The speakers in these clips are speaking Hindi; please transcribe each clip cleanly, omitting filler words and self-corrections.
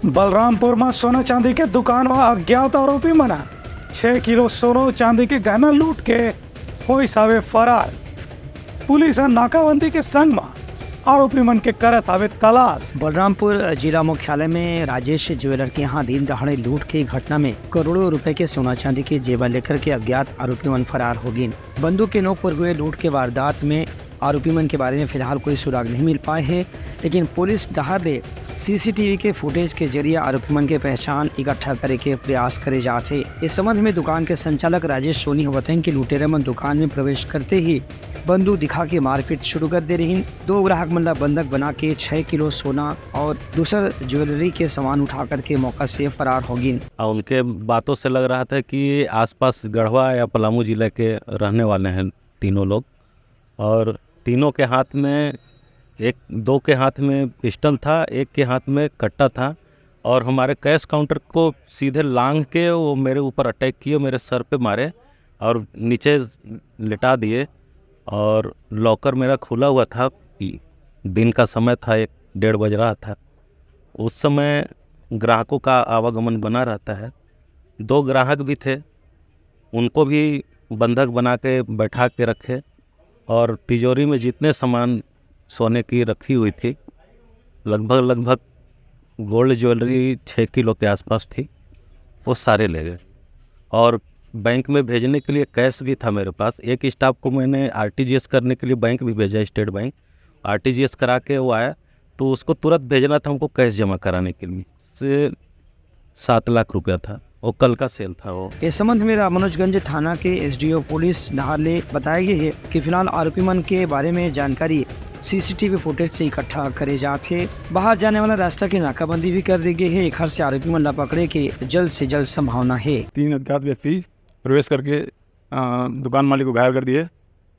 बलरामपुर में सोना चांदी के दुकान में अज्ञात आरोपी मना 6 किलो सोना चांदी के गहना लूट के होई सावे फरार। पुलिस नाकाबंदी के संग में आरोपी मन के करत आवे तलाश। बलरामपुर जिला मुख्यालय में राजेश ज्वेलर के यहाँ दिन दहाड़े लूट की घटना में करोड़ों रुपए के सोना चांदी के जेवर लेकर के अज्ञात आरोपी मन फरार हो गए। बंदूक के नोक पर हुए लूट के वारदात में आरोपी मन के बारे में फिलहाल कोई सुराग नहीं मिल पाए हैं, लेकिन पुलिस दहाड़े सीसीटीवी के फुटेज के जरिए आरोपी मन के पहचान इकट्ठा करे के प्रयास करे जाते। इस संबंध में दुकान के संचालक राजेश सोनी बताएं कि लुटेरे मन दुकान में प्रवेश करते ही बंदूक दिखा के मारपीट शुरू कर दे रही। 2 ग्राहक मन बंधक बना के 6 किलो सोना और दूसर ज्वेलरी के सामान उठा करके मौका से फरार हो गई। उनके बातों से लग रहा था कि आसपास गढ़वा या पलामू जिले के रहने वाले हैं तीनों लोग, और तीनों के हाथ में दो के हाथ में पिस्टल था, एक के हाथ में कट्टा था, और हमारे कैश काउंटर को सीधे लांघ के वो मेरे ऊपर अटैक किए, मेरे सर पे मारे और नीचे लिटा दिए। और लॉकर मेरा खुला हुआ था, दिन का समय था, 1-1:30 बज रहा था। उस समय ग्राहकों का आवागमन बना रहता है। 2 ग्राहक भी थे, उनको भी बंधक बना के बैठा के रखे, और तिजोरी में जितने सामान सोने की रखी हुई थी, लगभग गोल्ड ज्वेलरी 6 किलो के आसपास थी, वो सारे ले गए। और बैंक में भेजने के लिए कैश भी था मेरे पास। एक स्टाफ को मैंने आरटीजीएस करने के लिए बैंक भी भेजा, स्टेट बैंक। आरटीजीएस करा के वो आया तो उसको तुरंत भेजना था हमको कैश जमा कराने के लिए। से 7 लाख रुपया था, वो कल का सेल था वो। इस संबंध में रामानुजगंज थाना के एसडीओ पुलिस नहाले बताया गया है कि फिलहाल आरोपी मन के बारे में जानकारी सीसीटीवी फुटेज से इकट्ठा करे जाते। बाहर जाने वाला रास्ता की नाकाबंदी भी कर दी गई है। एक घर से आरोपी मन पकड़े के जल्द से जल्द संभावना है। 3 अज्ञात व्यक्ति प्रवेश करके दुकान मालिक को घायल कर दिए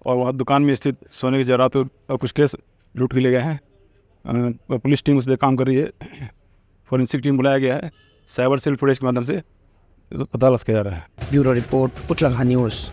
और वहाँ दुकान में स्थित सोने के जेवरात और कुछ केस लूट के ले गए हैं। पुलिस टीम उस पर काम कर रही है। फॉरेंसिक टीम बुलाया गया है। साइबर सेल फुटेज के माध्यम से पता लगा जा रहा है। ब्यूरो रिपोर्ट, उतलाघा न्यूज़।